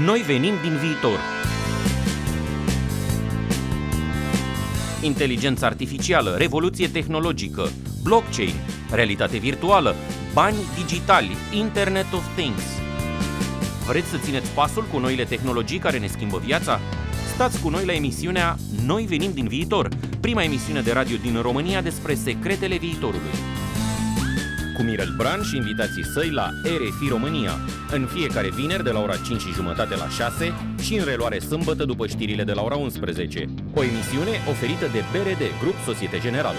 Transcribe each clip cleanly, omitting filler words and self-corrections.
Noi venim din viitor. Inteligență artificială, revoluție tehnologică, blockchain, realitate virtuală, bani digitali, Internet of Things. Vreți să țineți pasul cu noile tehnologii care ne schimbă viața? Stați cu noi la emisiunea Noi venim din viitor, prima emisiune de radio din România despre secretele viitorului. Cu Mirel Bran și invitații săi la RFI România, în fiecare vineri de la ora 5:30 la 6 și în reluare sâmbătă după știrile de la ora 11. O emisiune oferită de BRD, Grup Societe Generală.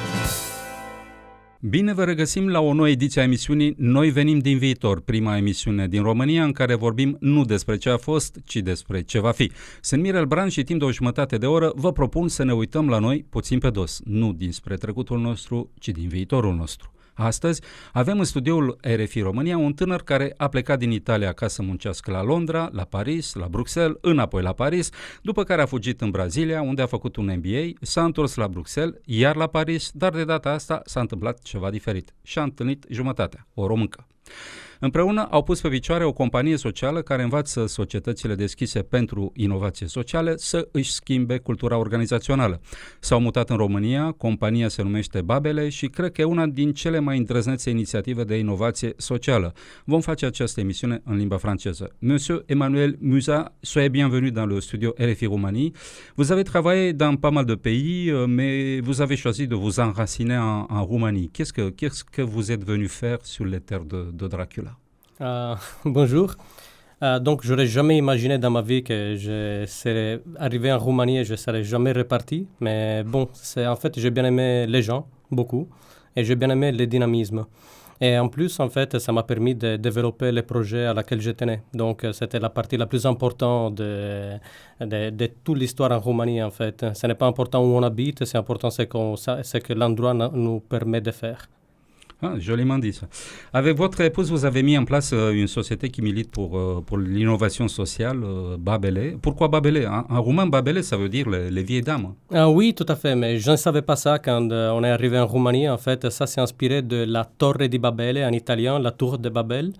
Bine vă regăsim la o nouă ediție a emisiunii Noi venim din viitor, prima emisiune din România în care vorbim nu despre ce a fost, ci despre ce va fi. Sunt Mirel Bran și timp de o jumătate de oră vă propun să ne uităm la noi puțin pe dos, nu dinspre trecutul nostru, ci din viitorul nostru. Astăzi avem în studioul RFI România un tânăr care a plecat din Italia ca să muncească la Londra, la Paris, la Bruxelles, înapoi la Paris, după care a fugit în Brazilia, unde a făcut un MBA, s-a întors la Bruxelles, iar la Paris, dar de data asta s-a întâmplat ceva diferit și a întâlnit jumătatea, o româncă. Împreună au pus pe picioare o companie socială care învață societățile deschise pentru inovație socială să își schimbe cultura organizațională. S-au mutat în România, compania se numește Babele și cred că e una din cele mai îndrăznețe inițiative de inovație socială. Vom face această emisiune în limba franceză. Monsieur Emmanuel Musa, soyez bienvenue dans le studio RFI Roumanie. Vous avez travaillé dans pas mal de pays, mais vous avez choisi de vous enraciner en Roumanie. Qu'est-ce que vous êtes venu faire sur les terres de Dracula? Bonjour. Donc, j'aurais jamais imaginé dans ma vie que je serais arrivé en Roumanie et je serais jamais reparti. Mais bon, en fait, j'ai bien aimé les gens, beaucoup, et j'ai bien aimé le dynamisme. Et en plus, en fait, ça m'a permis de développer les projets à laquelle je tenais. Donc, c'était la partie la plus importante de toute l'histoire en Roumanie, en fait. Ce n'est pas important où on habite, c'est important ce que l'endroit nous permet de faire. Ah, joliment dit ça. Avec votre épouse, vous avez mis en place une société qui milite pour l'innovation sociale, Babele. Pourquoi Babele? En roumain, Babele, ça veut dire les vieilles dames. Oui, tout à fait, mais je ne savais pas ça quand on est arrivé en Roumanie. En fait, ça s'est inspiré de la Torre di Babele, en italien, la tour de Babel.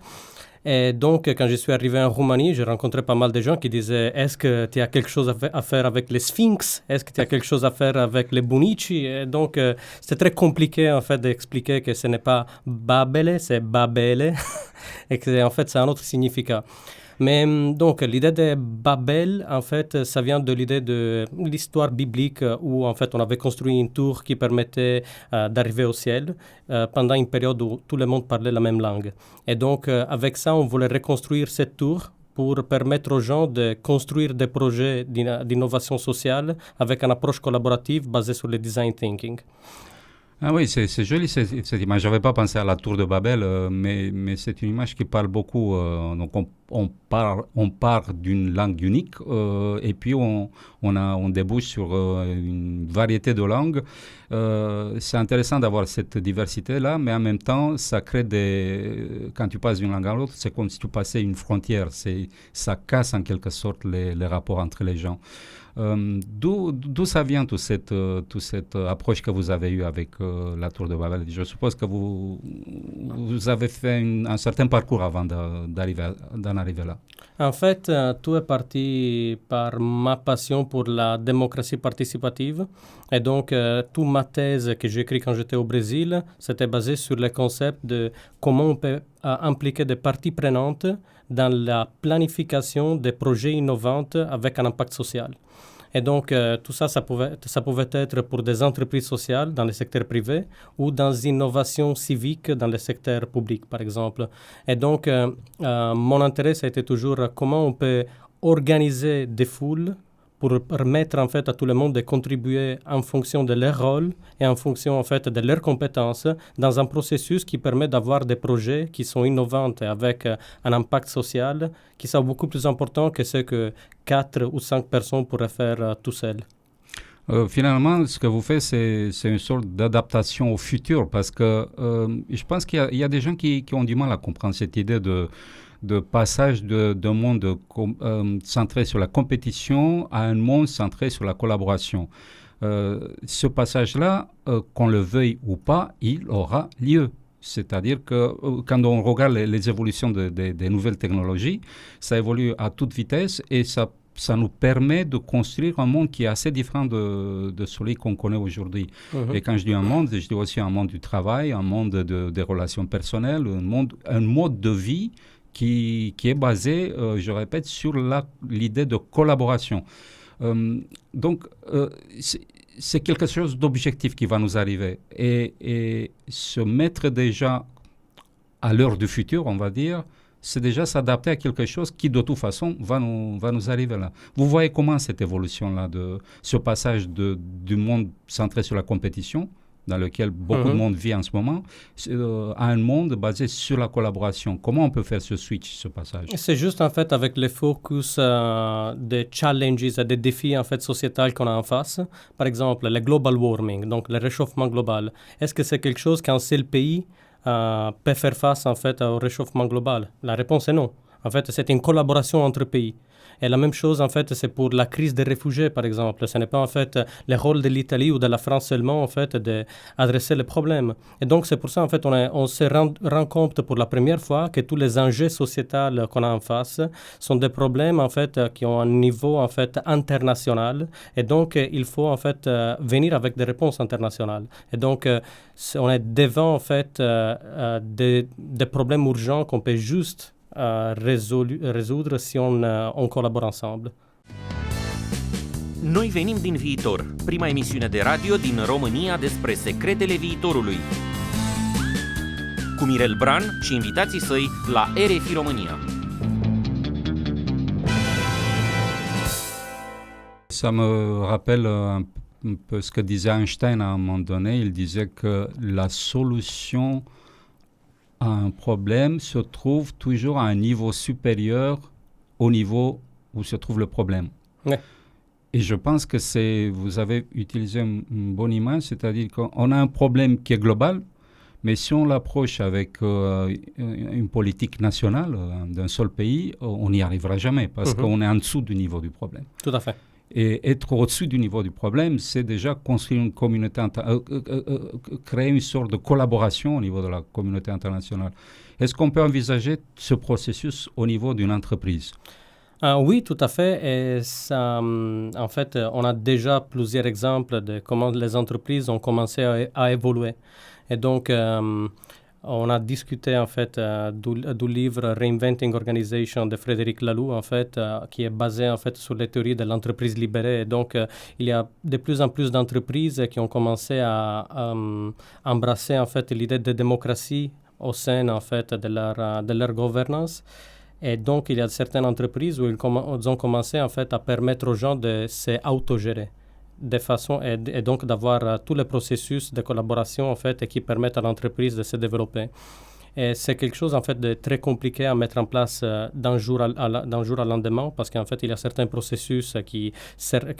Et donc, quand je suis arrivé en Roumanie, j'ai rencontré pas mal de gens qui disaient « Est-ce que tu as quelque chose à faire avec les sphinx? Est-ce que tu as quelque chose à faire avec les bunici ?» Et donc, c'est très compliqué, en fait, d'expliquer que ce n'est pas Babele, c'est Babele, et que, en fait, c'est un autre significat. Mais donc, l'idée de Babel, en fait, ça vient de l'idée de l'histoire biblique où, en fait, on avait construit une tour qui permettait d'arriver au ciel pendant une période où tout le monde parlait la même langue. Et donc, avec ça, on voulait reconstruire cette tour pour permettre aux gens de construire des projets d'innovation sociale avec une approche collaborative basée sur le design thinking. Ah oui, c'est joli cette image. Je n'avais pas pensé à la tour de Babel, mais c'est une image qui parle beaucoup. Donc on part d'une langue unique et puis on débouche sur une variété de langues. C'est intéressant d'avoir cette diversité-là, mais en même temps, ça crée quand tu passes d'une langue à l'autre, c'est comme si tu passais une frontière. Ça casse en quelque sorte les rapports entre les gens. D'où ça vient toute cette approche que vous avez eue avec la Tour de Babel? Je suppose que vous avez fait un certain parcours avant d'en arriver là. En fait, tout est parti par ma passion pour la démocratie participative. Et donc, toute ma thèse que j'ai écrite quand j'étais au Brésil, c'était basé sur le concept de comment on peut impliquer des parties prenantes dans la planification des projets innovants avec un impact social. Et donc, tout ça, ça pouvait être pour des entreprises sociales dans le secteur privé ou dans l'innovation civique dans le secteur public, par exemple. Et donc, mon intérêt, ça a été toujours comment on peut organiser des foules pour permettre en fait à tout le monde de contribuer en fonction de leur rôle et en fonction en fait de leurs compétences dans un processus qui permet d'avoir des projets qui sont innovants et avec un impact social qui sont beaucoup plus importants que ce que 4 ou 5 personnes pourraient faire tout seules. Finalement, ce que vous faites, c'est une sorte d'adaptation au futur parce que je pense qu'il y a des gens qui ont du mal à comprendre cette idée de passage d'un monde centré sur la compétition à un monde centré sur la collaboration. Ce passage-là, qu'on le veuille ou pas, il aura lieu. C'est-à-dire que quand on regarde les évolutions des nouvelles technologies, ça évolue à toute vitesse et ça nous permet de construire un monde qui est assez différent de celui qu'on connaît aujourd'hui. Et quand je dis un monde, je dis aussi un monde du travail, un monde des relations personnelles, un mode de vie qui est basé, je répète, sur l'idée de collaboration. Donc, c'est quelque chose d'objectif qui va nous arriver. Et se mettre déjà à l'heure du futur, on va dire, c'est déjà s'adapter à quelque chose qui, de toute façon, va nous arriver là. Vous voyez comment cette évolution-là, ce passage du monde centré sur la compétition, dans lequel beaucoup de monde vit en ce moment, à un monde basé sur la collaboration. Comment on peut faire ce switch, ce passage? C'est juste en fait avec le focus des challenges, des défis en fait sociétals qu'on a en face. Par exemple, le global warming, donc le réchauffement global. Est-ce que c'est quelque chose qu'un seul pays peut faire face en fait au réchauffement global? La réponse est non. En fait, c'est une collaboration entre pays. Et la même chose, en fait, c'est pour la crise des réfugiés, par exemple. Ce n'est pas, en fait, le rôle de l'Italie ou de la France seulement, en fait, d'adresser le problème. Et donc, c'est pour ça, en fait, on se rend compte pour la première fois que tous les enjeux sociétals qu'on a en face sont des problèmes, en fait, qui ont un niveau, en fait, international. Et donc, il faut, en fait, venir avec des réponses internationales. Et donc, on est devant, en fait, des problèmes urgents qu'on peut juste résoudre si on collabore ensemble. Noi venim din viitor, prima emisiune de radio din România despre secretele viitorului. Cu Mirel Bran și invitații săi la RFI România. Ça me rappelle un peu ce que disait Einstein à un moment donné. Il disait que la solution à un problème se trouve toujours à un niveau supérieur au niveau où se trouve le problème. Ouais. Et je pense que vous avez utilisé une bonne image, c'est-à-dire qu'on a un problème qui est global, mais si on l'approche avec une politique nationale d'un seul pays, on n'y arrivera jamais parce qu'on est en dessous du niveau du problème. Tout à fait. Et être au-dessus du niveau du problème, c'est déjà construire une communauté, créer une sorte de collaboration au niveau de la communauté internationale. Est-ce qu'on peut envisager ce processus au niveau d'une entreprise? Oui, tout à fait. Et ça, en fait, on a déjà plusieurs exemples de comment les entreprises ont commencé à évoluer. Et donc, on a discuté en fait du livre Reinventing Organization de Frédéric Laloux, en fait, qui est basé en fait sur les théories de l'entreprise libérée. Et donc, il y a de plus en plus d'entreprises qui ont commencé à embrasser en fait l'idée de démocratie au sein en fait de leur gouvernance. Et donc, il y a certaines entreprises où ils ont commencé en fait à permettre aux gens de s'autogérer. De façon et donc d'avoir tous les processus de collaboration en fait qui permettent à l'entreprise de se développer. Et c'est quelque chose en fait de très compliqué à mettre en place d'un jour à lendemain parce qu'en fait il y a certains processus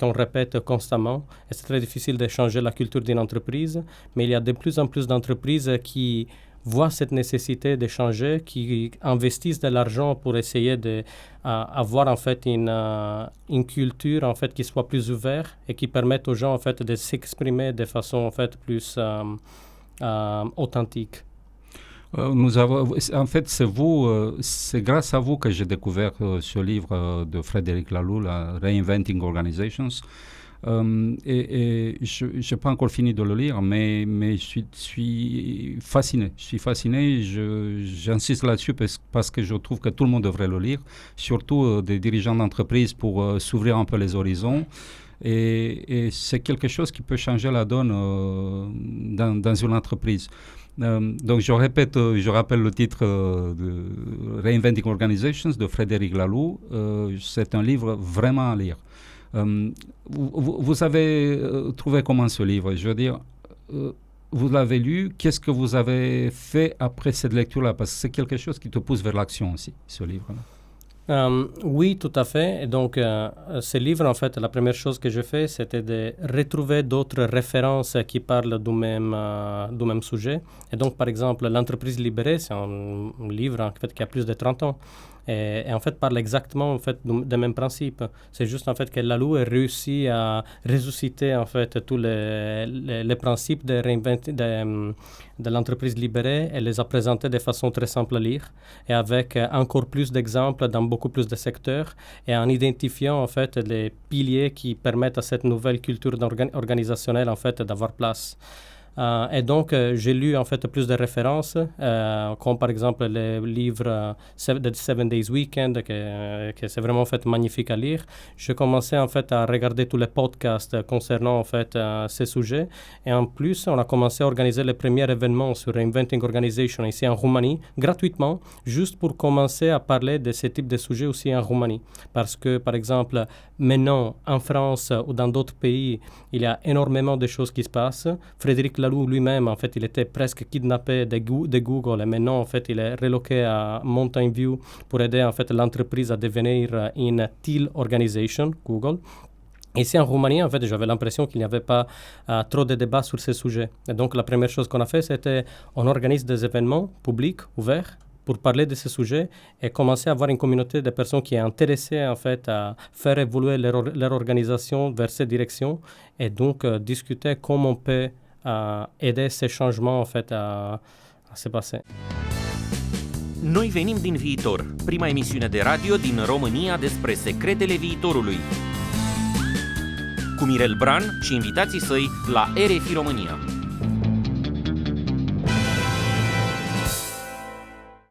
qu'on répète constamment et c'est très difficile de changer la culture d'une entreprise, mais il y a de plus en plus d'entreprises qui voient cette nécessité de changer, qui investissent de l'argent pour essayer d'avoir en fait une culture en fait qui soit plus ouverte et qui permette aux gens en fait de s'exprimer de façon en fait plus authentique. En fait, c'est grâce à vous que j'ai découvert ce livre de Frédéric Laloux, la Reinventing Organizations. Et je n'ai pas encore fini de le lire, mais je suis fasciné. Je suis fasciné, j'insiste là-dessus parce que je trouve que tout le monde devrait le lire, surtout des dirigeants d'entreprise pour s'ouvrir un peu les horizons. Et c'est quelque chose qui peut changer la donne dans une entreprise. Donc je rappelle le titre de Reinventing Organizations de Frédéric Laloux. C'est un livre vraiment à lire. Vous avez trouvé comment ce livre? Je veux dire, vous l'avez lu, qu'est-ce que vous avez fait après cette lecture-là? Parce que c'est quelque chose qui te pousse vers l'action aussi, ce livre-là. Oui, tout à fait. Et donc, ce livre, en fait, la première chose que j'ai fait, c'était de retrouver d'autres références qui parlent du même sujet. Et donc, par exemple, L'entreprise libérée, c'est un livre en fait, qui a plus de 30 ans. et en fait parle exactement en fait des mêmes principes. C'est juste en fait que Laloux a réussi à ressusciter en fait tous les principes de l'entreprise libérée et les a présentés de façon très simple à lire et avec encore plus d'exemples dans beaucoup plus de secteurs et en identifiant en fait les piliers qui permettent à cette nouvelle culture organisationnelle en fait d'avoir place. Et donc, j'ai lu en fait plus de références, comme par exemple le livre The 7 Days Weekend, que c'est vraiment en fait magnifique à lire. J'ai commencé en fait à regarder tous les podcasts concernant en fait ces sujets. Et en plus, on a commencé à organiser les premiers événements sur Inventing Organization ici en Roumanie, gratuitement, juste pour commencer à parler de ce type de sujets aussi en Roumanie. Parce que, par exemple, maintenant, en France ou dans d'autres pays, il y a énormément de choses qui se passent. Frédéric Laloux lui-même, en fait, il était presque kidnappé de Google et maintenant, en fait, il est reloqué à Mountain View pour aider, en fait, l'entreprise à devenir une Teal Organization, Google. Ici en Roumanie, en fait, j'avais l'impression qu'il n'y avait pas trop de débats sur ces sujets. Et donc, la première chose qu'on a fait, c'était on organise des événements publics, ouverts, pour parler de ces sujets et commencer à avoir une communauté de personnes qui est intéressée en fait à faire évoluer leur organisation vers cette direction et donc discuter comment on peut aider ces changements en fait à se passer. Noi venim din viitor, prima emisiune de radio din România despre secretele viitorului. Cu Mirel Bran și invitații săi la RFI România.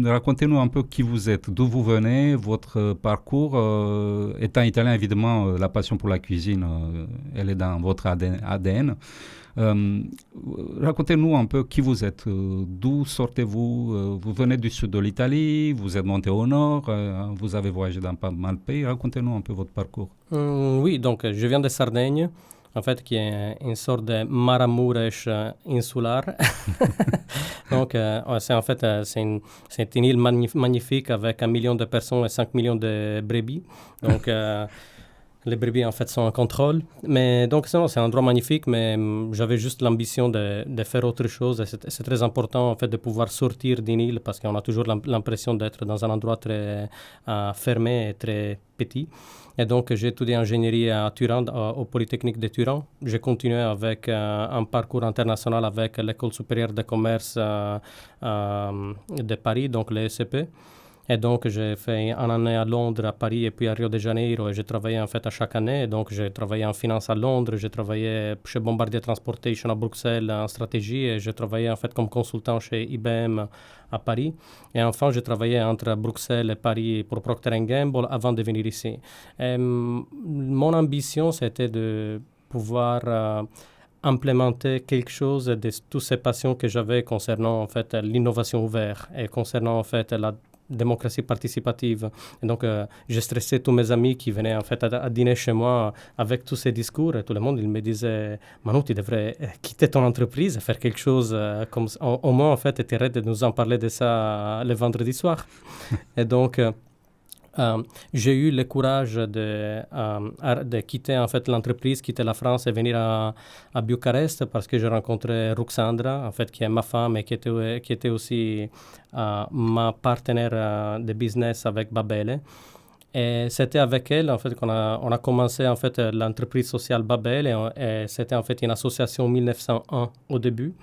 Racontez-nous un peu qui vous êtes, d'où vous venez, votre parcours. Étant italien, évidemment, la passion pour la cuisine, elle est dans votre ADN. Racontez-nous un peu qui vous êtes, d'où sortez-vous, vous venez du sud de l'Italie, vous êtes monté au nord, vous avez voyagé dans pas mal de pays. Racontez-nous un peu votre parcours. Oui, donc je viens de Sardaigne. En fait, qui est une sorte de Maramuresh insulaire. Donc, c'est une île magnifique avec 1 million de personnes et 5 millions de brebis. Donc, les brebis, en fait, sont en contrôle. Mais donc, c'est un endroit magnifique, mais j'avais juste l'ambition de faire autre chose. Et c'est très important, en fait, de pouvoir sortir d'une île parce qu'on a toujours l'impression d'être dans un endroit très fermé et très petit. Et donc, j'ai étudié ingénierie à Turin, au Polytechnique de Turin. J'ai continué avec un parcours international avec l'École supérieure de commerce de Paris, donc l'ESCP. Et donc, j'ai fait une année à Londres, à Paris et puis à Rio de Janeiro. Et j'ai travaillé en fait à chaque année. Et donc, j'ai travaillé en finance à Londres. J'ai travaillé chez Bombardier Transportation à Bruxelles en stratégie. Et j'ai travaillé en fait comme consultant chez IBM à Paris. Et enfin, j'ai travaillé entre Bruxelles et Paris pour Procter & Gamble avant de venir ici. Et, mon ambition, c'était de pouvoir implémenter quelque chose de toutes ces passions que j'avais concernant en fait l'innovation ouverte et concernant en fait la démocratie participative. Et donc, j'ai stressé tous mes amis qui venaient en fait à dîner chez moi avec tous ces discours et tout le monde il me disait Manu, tu devrais quitter ton entreprise et faire quelque chose comme ça. Au moins en fait, tu arrêtes de nous en parler de ça le vendredi soir. Et donc, j'ai eu le courage de quitter en fait l'entreprise, quitter la France et venir à Bucarest parce que j'ai rencontré Ruxandra, en fait, qui est ma femme et qui était aussi ma partenaire de business avec Babele. Et c'était avec elle en fait qu'on a commencé en fait l'entreprise sociale Babel et c'était en fait une association en 1901 au début.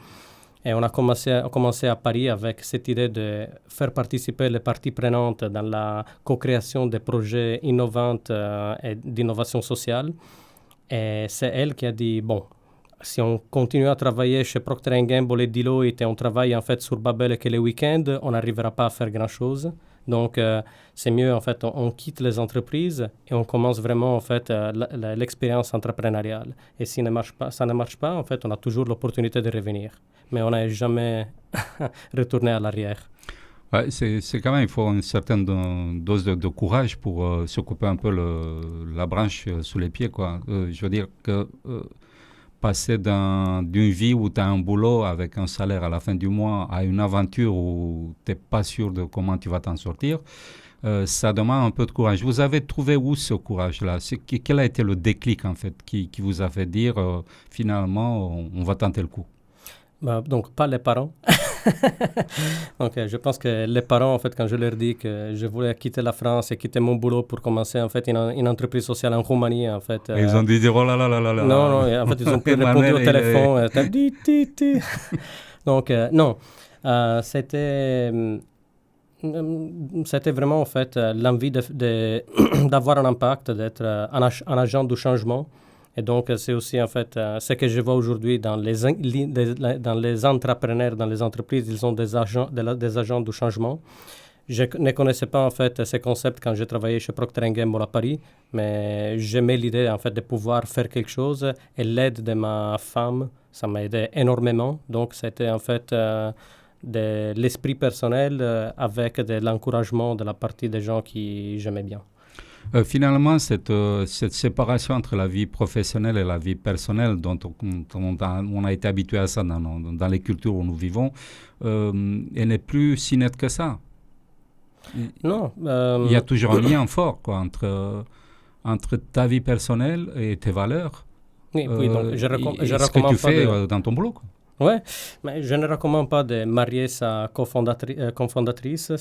Et on a commencé à Paris avec cette idée de faire participer les parties prenantes dans la co-création des projets innovants et d'innovation sociale. Et c'est elle qui a dit, bon, si on continue à travailler chez Procter & Gamble et Deloitte et on travaille en fait sur Babel que les week-ends, on n'arrivera pas à faire grand-chose. Donc, c'est mieux, en fait, on quitte les entreprises et on commence vraiment, en fait, l'expérience entrepreneuriale. Et si ça ne marche pas, en fait, on a toujours l'opportunité de revenir. Mais on n'a jamais retourné à l'arrière. Ouais, c'est quand même, il faut une certaine dose de courage pour s'occuper un peu la branche sous les pieds, quoi. Je veux dire que passer d'une vie où tu as un boulot avec un salaire à la fin du mois à une aventure où tu n'es pas sûr de comment tu vas t'en sortir, ça demande un peu de courage. Vous avez trouvé où ce courage-là? Quel a été le déclic, en fait, qui vous a fait dire, finalement, on va tenter le coup? Donc, pas les parents. Donc, je pense que les parents, en fait, quand je leur dis que je voulais quitter la France et quitter mon boulot pour commencer, en fait, une entreprise sociale en Roumanie, en fait... Ils ont dû dire, oh là là là là là. Non, en fait, ils ont pu répondre au téléphone. Donc, non, c'était vraiment, en fait, l'envie d'avoir un impact, d'être un agent du changement. Et donc, c'est aussi, en fait, ce que je vois aujourd'hui dans les entrepreneurs, dans les entreprises, ils ont des agents du changement. Je ne connaissais pas, en fait, ces concepts quand j'ai travaillé chez Procter & Gamble à Paris, mais j'aimais l'idée, en fait, de pouvoir faire quelque chose. Et l'aide de ma femme, ça m'a aidé énormément. Donc, c'était, en fait, de l'esprit personnel avec de l'encouragement de la partie des gens qui j'aimais bien. Finalement, cette séparation entre la vie professionnelle et la vie personnelle, dont on a été habitué à ça dans les cultures où nous vivons, elle n'est plus si nette que ça. Non. Il y a toujours un lien fort quoi, entre ta vie personnelle et tes valeurs. Oui, donc je ce que tu fais dans ton boulot. Quoi. Oui, mais je ne recommande pas de marier sa cofondatrice.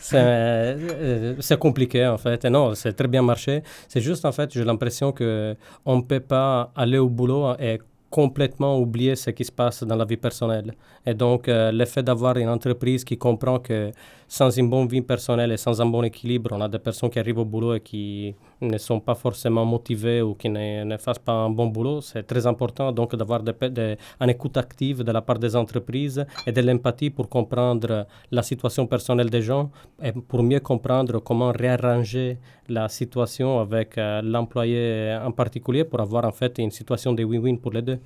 C'est compliqué, en fait. Et non, c'est très bien marché. C'est juste, en fait, j'ai l'impression qu'on ne peut pas aller au boulot et complètement oublier ce qui se passe dans la vie personnelle. Et donc, le fait d'avoir une entreprise qui comprend que sans une bonne vie personnelle et sans un bon équilibre, on a des personnes qui arrivent au boulot et qui ne sont pas forcément motivées ou qui ne fassent pas un bon boulot, c'est très important donc d'avoir une écoute active de la part des entreprises et de l'empathie pour comprendre la situation personnelle des gens et pour mieux comprendre comment réarranger la situation avec l'employé en particulier pour avoir en fait une situation de win-win pour les deux.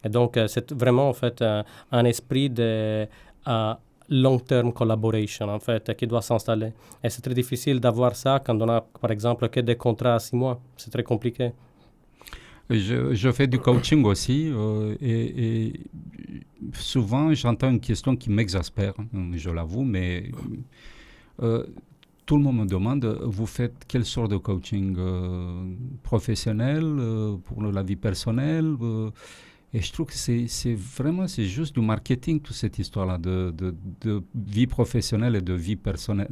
Et donc, c'est vraiment en fait un esprit de long-term collaboration, en fait, qui doit s'installer. Et c'est très difficile d'avoir ça quand on a, par exemple, que des contrats à 6 mois. C'est très compliqué. Je fais du coaching aussi et souvent, j'entends une question qui m'exaspère, je l'avoue, mais tout le monde me demande, vous faites quelle sorte de coaching professionnel pour la vie personnelle et je trouve que c'est juste du marketing, toute cette histoire-là de vie professionnelle et de vie personnelle.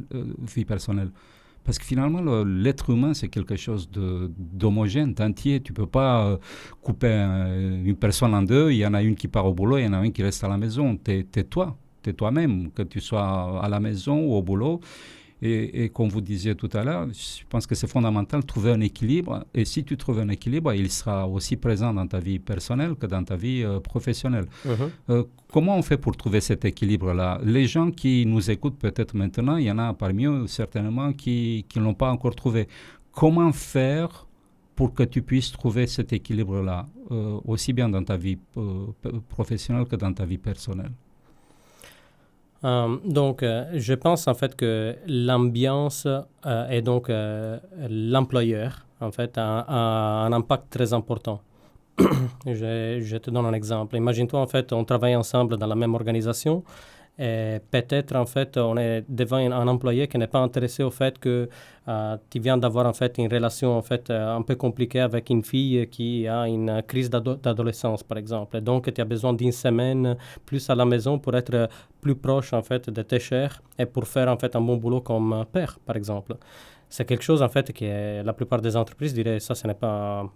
Parce que finalement, l'être humain, c'est quelque chose d'homogène, d'entier. Tu ne peux pas couper une personne en deux. Il y en a une qui part au boulot, il y en a une qui reste à la maison. T'es toi, t'es toi-même, que tu sois à la maison ou au boulot. Et comme vous disiez tout à l'heure, je pense que c'est fondamental de trouver un équilibre. Et si tu trouves un équilibre, il sera aussi présent dans ta vie personnelle que dans ta vie professionnelle. Comment on fait pour trouver cet équilibre-là? Les gens qui nous écoutent peut-être maintenant, il y en a parmi eux certainement qui ne l'ont pas encore trouvé. Comment faire pour que tu puisses trouver cet équilibre-là, aussi bien dans ta vie professionnelle que dans ta vie personnelle? Donc, je pense en fait que l'ambiance et donc l'employeur, en fait, a un impact très important. Je te donne un exemple. Imagine-toi, en fait, on travaille ensemble dans la même organisation et peut-être, en fait, on est devant un employé qui n'est pas intéressé au fait que tu viens d'avoir, en fait, une relation, en fait, un peu compliquée avec une fille qui a une crise d'adolescence, par exemple. Et donc, tu as besoin d'une semaine plus à la maison pour être plus proche, en fait, de tes chers et pour faire, en fait, un bon boulot comme père, par exemple. C'est quelque chose, en fait, que la plupart des entreprises diraient, ça, ce n'est pas,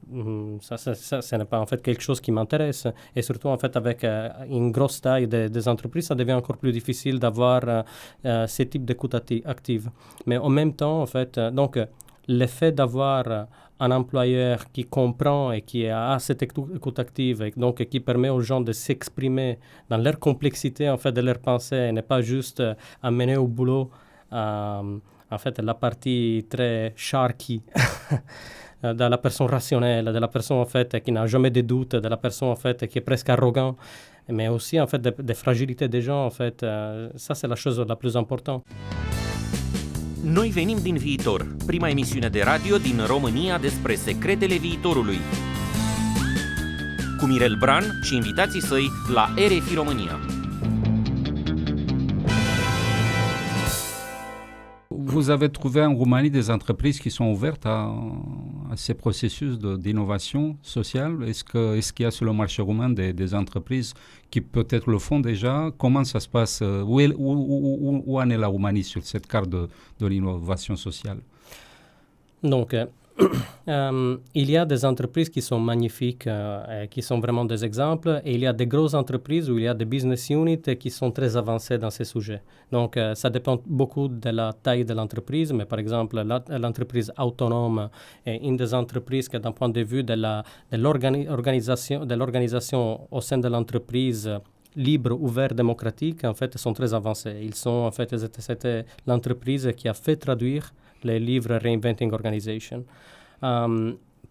ce n'est pas, en fait, quelque chose qui m'intéresse. Et surtout, en fait, avec une grosse taille des entreprises, ça devient encore plus difficile d'avoir ce type d'écoute active. Mais en même temps, en fait, donc, l'effet d'avoir un employeur qui comprend et qui a cette écoute active, et donc qui permet aux gens de s'exprimer dans leur complexité, en fait, de leurs pensées, et n'est pas juste amener au boulot en fait, la partie très sharky de la personne rationnelle, de la personne, en fait, qui n'a jamais de doute, de la personne, en fait, qui est presque arrogant, mais aussi, en fait, des fragilités des gens, en fait. Ça, c'est la chose la plus importante. Noi venim din viitor, prima emisiune de radio din România despre secretele viitorului. Cu Mirel Bran și invitații săi la RFI România. Vous avez trouvé en Roumanie des entreprises qui sont ouvertes ces processus d'innovation sociale? Est-ce qu'il y a sur le marché roumain des entreprises qui peut-être le font déjà? Comment ça se passe? Où en est la Roumanie sur cette carte de l'innovation sociale? Donc, il y a des entreprises qui sont magnifiques, et qui sont vraiment des exemples, et il y a des grosses entreprises où il y a des business units qui sont très avancés dans ces sujets. Donc, ça dépend beaucoup de la taille de l'entreprise, mais par exemple, l'entreprise autonome est une des entreprises qui, d'un point de vue de l'organisation au sein de l'entreprise, libre, ouvert, démocratique, en fait, sont très avancés. C'était l'entreprise qui a fait traduire les livres Reinventing Organization.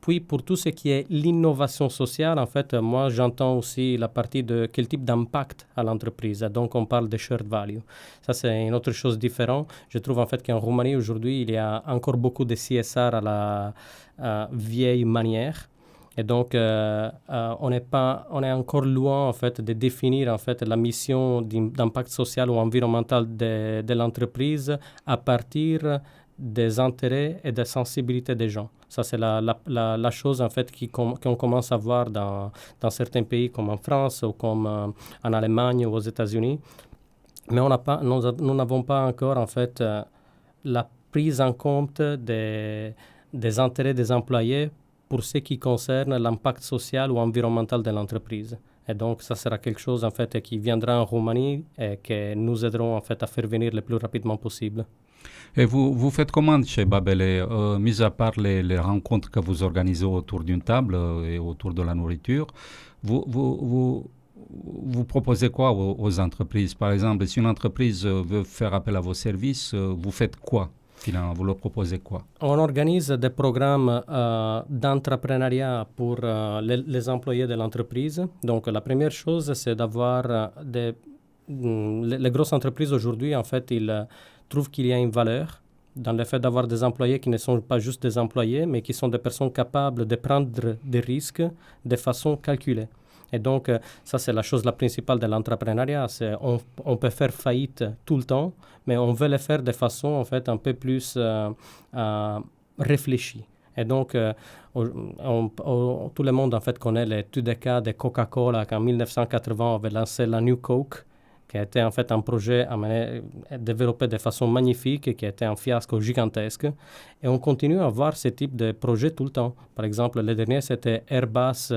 Puis, pour tout ce qui est l'innovation sociale, en fait, moi, j'entends aussi la partie de quel type d'impact à l'entreprise. Donc, on parle de shared value. Ça, c'est une autre chose différente. Je trouve, en fait, qu'en Roumanie, aujourd'hui, il y a encore beaucoup de CSR à la vieille manière. Et donc, on est encore loin, en fait, de définir, en fait, la mission d'impact social ou environnemental de l'entreprise à partir des intérêts et des sensibilités des gens. Ça, c'est la chose, en fait, qu'on commence à voir dans certains pays comme en France ou comme en Allemagne ou aux États-Unis. Mais nous n'avons pas encore, en fait, la prise en compte des intérêts des employés pour ce qui concerne l'impact social ou environnemental de l'entreprise. Et donc, ça sera quelque chose, en fait, qui viendra en Roumanie et que nous aiderons, en fait, à faire venir le plus rapidement possible. Et vous faites comment chez Babele, mis à part les rencontres que vous organisez autour d'une table et autour de la nourriture, vous proposez quoi aux entreprises? Par exemple, si une entreprise veut faire appel à vos services, vous faites quoi? Finalement, vous leur proposez quoi? On organise des programmes d'entrepreneuriat pour les employés de l'entreprise. Donc, la première chose, c'est d'avoir les grosses entreprises aujourd'hui, en fait, ils trouvent qu'il y a une valeur dans le fait d'avoir des employés qui ne sont pas juste des employés, mais qui sont des personnes capables de prendre des risques de façon calculée. Et donc, ça, c'est la chose la principale de l'entrepreneuriat. On peut faire faillite tout le temps, mais on veut le faire de façon, en fait, un peu plus réfléchie. Et donc, tout le monde, en fait, connaît l'étude de cas de Coca-Cola, qu'en 1980, on avait lancé la New Coke, qui a été, en fait, un projet développé de façon magnifique et qui a été un fiasco gigantesque. Et on continue à voir ce type de projet tout le temps. Par exemple, le dernier, c'était Airbus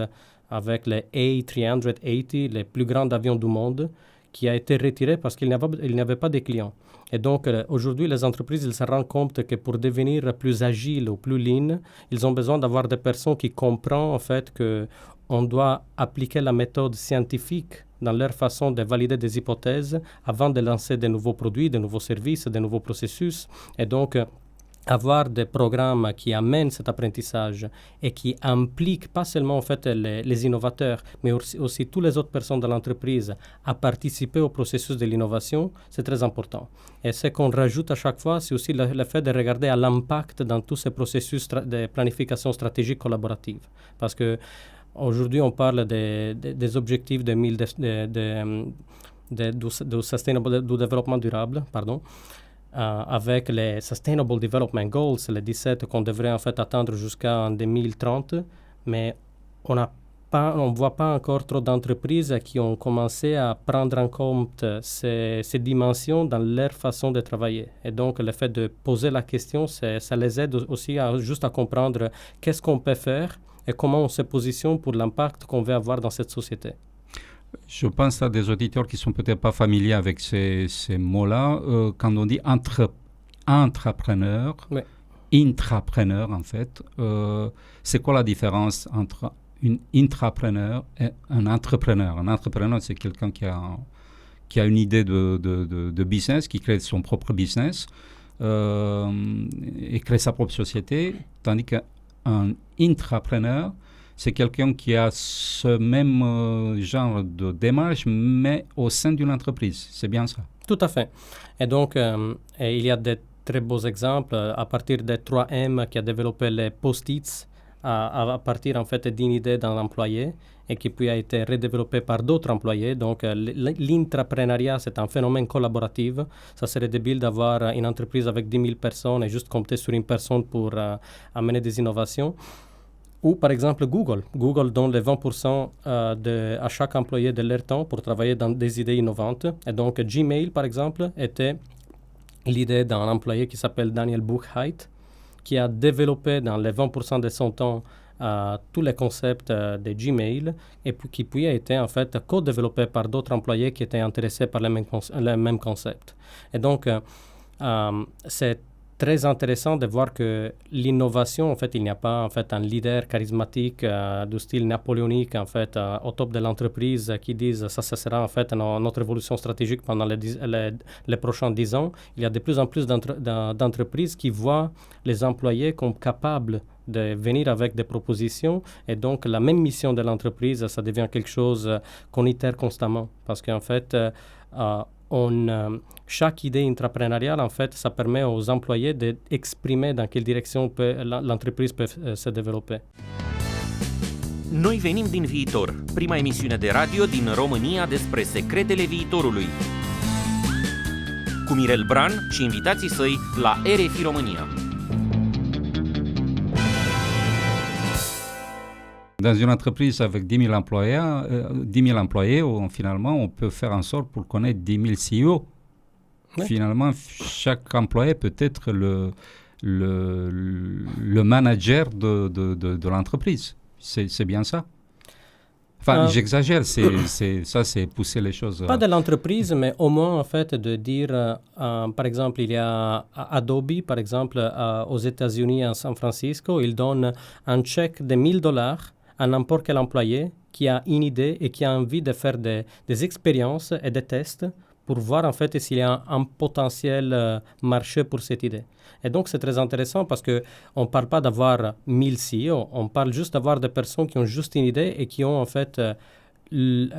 avec les A380, les plus grands avions du monde, qui a été retiré parce qu'il n'y avait pas de clients. Et donc, aujourd'hui, les entreprises, ils se rendent compte que pour devenir plus agiles ou plus lean, ils ont besoin d'avoir des personnes qui comprennent, en fait, qu'on doit appliquer la méthode scientifique dans leur façon de valider des hypothèses avant de lancer de nouveaux produits, de nouveaux services, de nouveaux processus. Et donc, avoir des programmes qui amènent cet apprentissage et qui impliquent pas seulement, en fait, les innovateurs, mais aussi toutes les autres personnes de l'entreprise à participer au processus de l'innovation, c'est très important. Et ce qu'on rajoute à chaque fois, c'est aussi le fait de regarder à l'impact dans tous ces processus de planification stratégique collaborative. Parce que aujourd'hui, on parle des objectifs du développement durable, avec les Sustainable Development Goals, les 17 qu'on devrait, en fait, atteindre jusqu'en 2030, mais on ne voit pas encore trop d'entreprises qui ont commencé à prendre en compte ces dimensions dans leur façon de travailler. Et donc, le fait de poser la question, ça les aide aussi juste à comprendre qu'est-ce qu'on peut faire et comment on se positionne pour l'impact qu'on veut avoir dans cette société. Je pense à des auditeurs qui ne sont peut-être pas familiers avec ces mots-là. Quand on dit entrepreneur, oui. Intrapreneur, en fait, c'est quoi la différence entre un intrapreneur et un entrepreneur? Un entrepreneur, c'est quelqu'un qui a une idée de business, qui crée son propre business et crée sa propre société, tandis qu'un intrapreneur, c'est quelqu'un qui a ce même genre de démarche, mais au sein d'une entreprise. C'est bien ça? Tout à fait. Et donc, il y a des très beaux exemples à partir des 3M qui a développé les post-its à partir en fait d'une idée d'un employé et qui puis a été redéveloppée par d'autres employés. Donc l'intrapreneuriat, c'est un phénomène collaboratif. Ça serait débile d'avoir une entreprise avec 10 000 personnes et juste compter sur une personne pour amener des innovations. Ou par exemple Google. Google donne les 20% à chaque employé de leur temps pour travailler dans des idées innovantes. Et donc Gmail, par exemple, était l'idée d'un employé qui s'appelle Daniel Buchheit, qui a développé dans les 20% de son temps tous les concepts de Gmail et qui puis a été en fait co-développé par d'autres employés qui étaient intéressés par les mêmes concepts. Et donc, c'est très intéressant de voir que l'innovation, en fait, il n'y a pas en fait un leader charismatique du style napoléonique en fait au top de l'entreprise qui dise ça sera en fait notre évolution stratégique pendant les prochains 10 ans. Il y a de plus en plus d'entreprises qui voient les employés comme capables de venir avec des propositions et donc la même mission de l'entreprise, ça devient quelque chose qu'on itère constamment parce qu'en fait, chaque idée intrapreneuriale, en fait, ça permet aux employés d'exprimer dans quelle direction l'entreprise peut se développer. Noi venim din viitor, prima emisiune de radio din România despre secretele viitorului. Cu Mirel Bran și invitații săi la RFI România. Dans une entreprise avec 10 000 employés, finalement, on peut faire en sorte pour connaître 10 000 CEO. Oui. Finalement, chaque employé peut être le manager de l'entreprise. C'est bien ça? Enfin, j'exagère, c'est pousser les choses. Pas de l'entreprise, mais au moins, en fait, de dire, par exemple, il y a Adobe, par exemple, aux États-Unis, à San Francisco, ils donnent un chèque de $1,000 à n'importe quel employé qui a une idée et qui a envie de faire des expériences et des tests pour voir en fait s'il y a un potentiel marché pour cette idée. Et donc c'est très intéressant parce qu'on ne parle pas d'avoir 1000 CEO, on parle juste d'avoir des personnes qui ont juste une idée et qui ont en fait, ils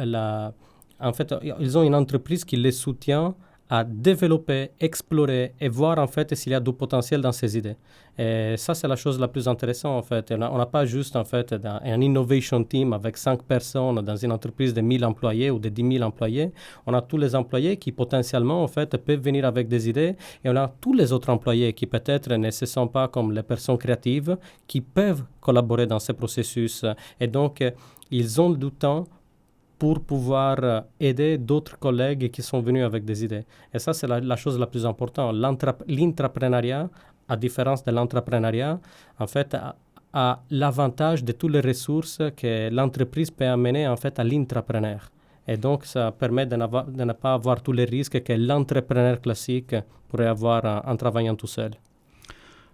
ont une entreprise qui les soutient à développer, explorer et voir en fait s'il y a du potentiel dans ces idées. Et ça, c'est la chose la plus intéressante en fait. On n'a pas juste en fait un innovation team avec 5 personnes dans une entreprise de 1000 employés ou de 10 000 employés. On a tous les employés qui potentiellement en fait peuvent venir avec des idées et on a tous les autres employés qui peut-être ne se sentent pas comme les personnes créatives qui peuvent collaborer dans ce processus. Et donc, ils ont du temps pour pouvoir aider d'autres collègues qui sont venus avec des idées. Et ça, c'est la chose la plus importante. L'intrapreneuriat, à différence de l'entrepreneuriat, en fait, a l'avantage de toutes les ressources que l'entreprise peut amener en fait, à l'intrapreneur. Et donc, ça permet de ne pas avoir tous les risques que l'entrepreneur classique pourrait avoir en travaillant tout seul.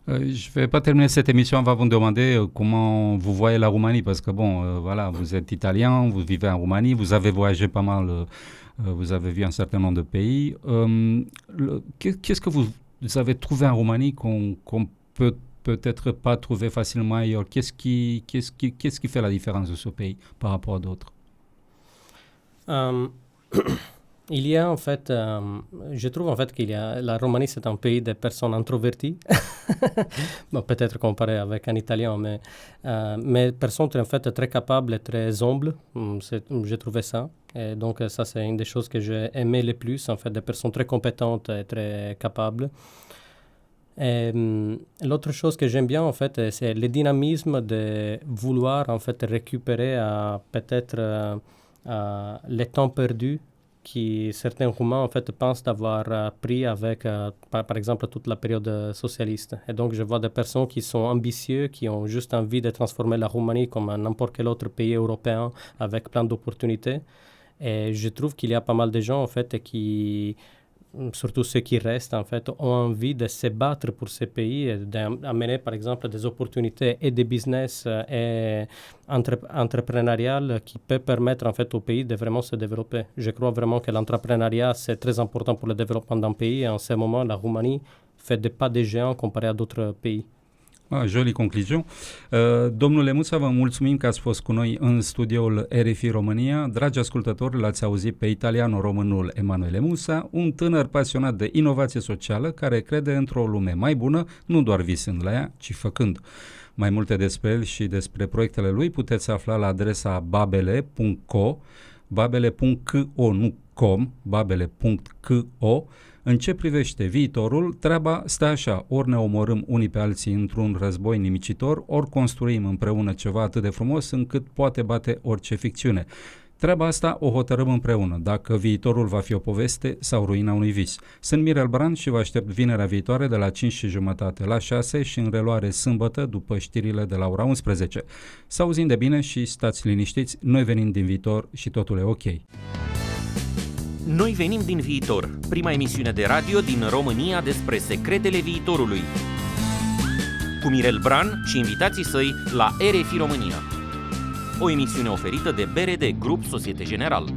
Je ne vais pas terminer cette émission avant vous demander comment vous voyez la Roumanie, parce que bon, voilà, vous êtes italien, vous vivez en Roumanie, vous avez voyagé pas mal, vous avez vu un certain nombre de pays. Qu'est-ce que vous avez trouvé en Roumanie qu'on peut peut-être pas trouver facilement ailleurs? Qu'est-ce qui fait la différence de ce pays par rapport à d'autres? Il y a en fait, je trouve en fait la Roumanie c'est un pays de personnes introverties, bon, peut-être comparé avec un Italien, mais personnes en fait très capables et très humbles, j'ai trouvé ça. Et donc ça c'est une des choses que j'ai aimé le plus, en fait, des personnes très compétentes et très capables. Et l'autre chose que j'aime bien en fait, c'est le dynamisme de vouloir en fait récupérer peut-être le temps perdu qui certains Roumains en fait pensent avoir pris avec par exemple toute la période socialiste. Et donc je vois des personnes qui sont ambitieux, qui ont juste envie de transformer la Roumanie comme n'importe quel autre pays européen avec plein d'opportunités. Et je trouve qu'il y a pas mal de gens en fait qui, surtout ceux qui restent en fait, ont envie de se battre pour ces pays et d'amener par exemple des opportunités et des business et entrepreneuriales qui peuvent permettre en fait au pays de vraiment se développer. Je crois vraiment que l'entrepreneuriat c'est très important pour le développement d'un pays et en ce moment la Roumanie fait des pas de géants comparé à d'autres pays. Jolie concluzion. Domnule Muța, vă mulțumim că ați fost cu noi în studioul RFI România. Dragi ascultători, l-ați auzit pe italiano-românul Emanuele Muța, un tânăr pasionat de inovație socială care crede într-o lume mai bună, nu doar visând la ea, ci făcând. Mai multe despre el și despre proiectele lui puteți afla la adresa babele.co, babele.co, nu com, babele.co. În ce privește viitorul, treaba stă așa, ori ne omorâm unii pe alții într-un război nimicitor, ori construim împreună ceva atât de frumos încât poate bate orice ficțiune. Treaba asta o hotărâm împreună, dacă viitorul va fi o poveste sau ruina unui vis. Sunt Mirel Bran și vă aștept vinerea viitoare de la 5:30 la 6 și în reluare sâmbătă după știrile de la ora 11. Să auzim de bine și stați liniștiți, noi venim din viitor și totul e ok. Noi venim din viitor, prima emisiune de radio din România despre secretele viitorului. Cu Mirel Bran și invitații săi la RFI România. O emisiune oferită de BRD Grup Societe Generale.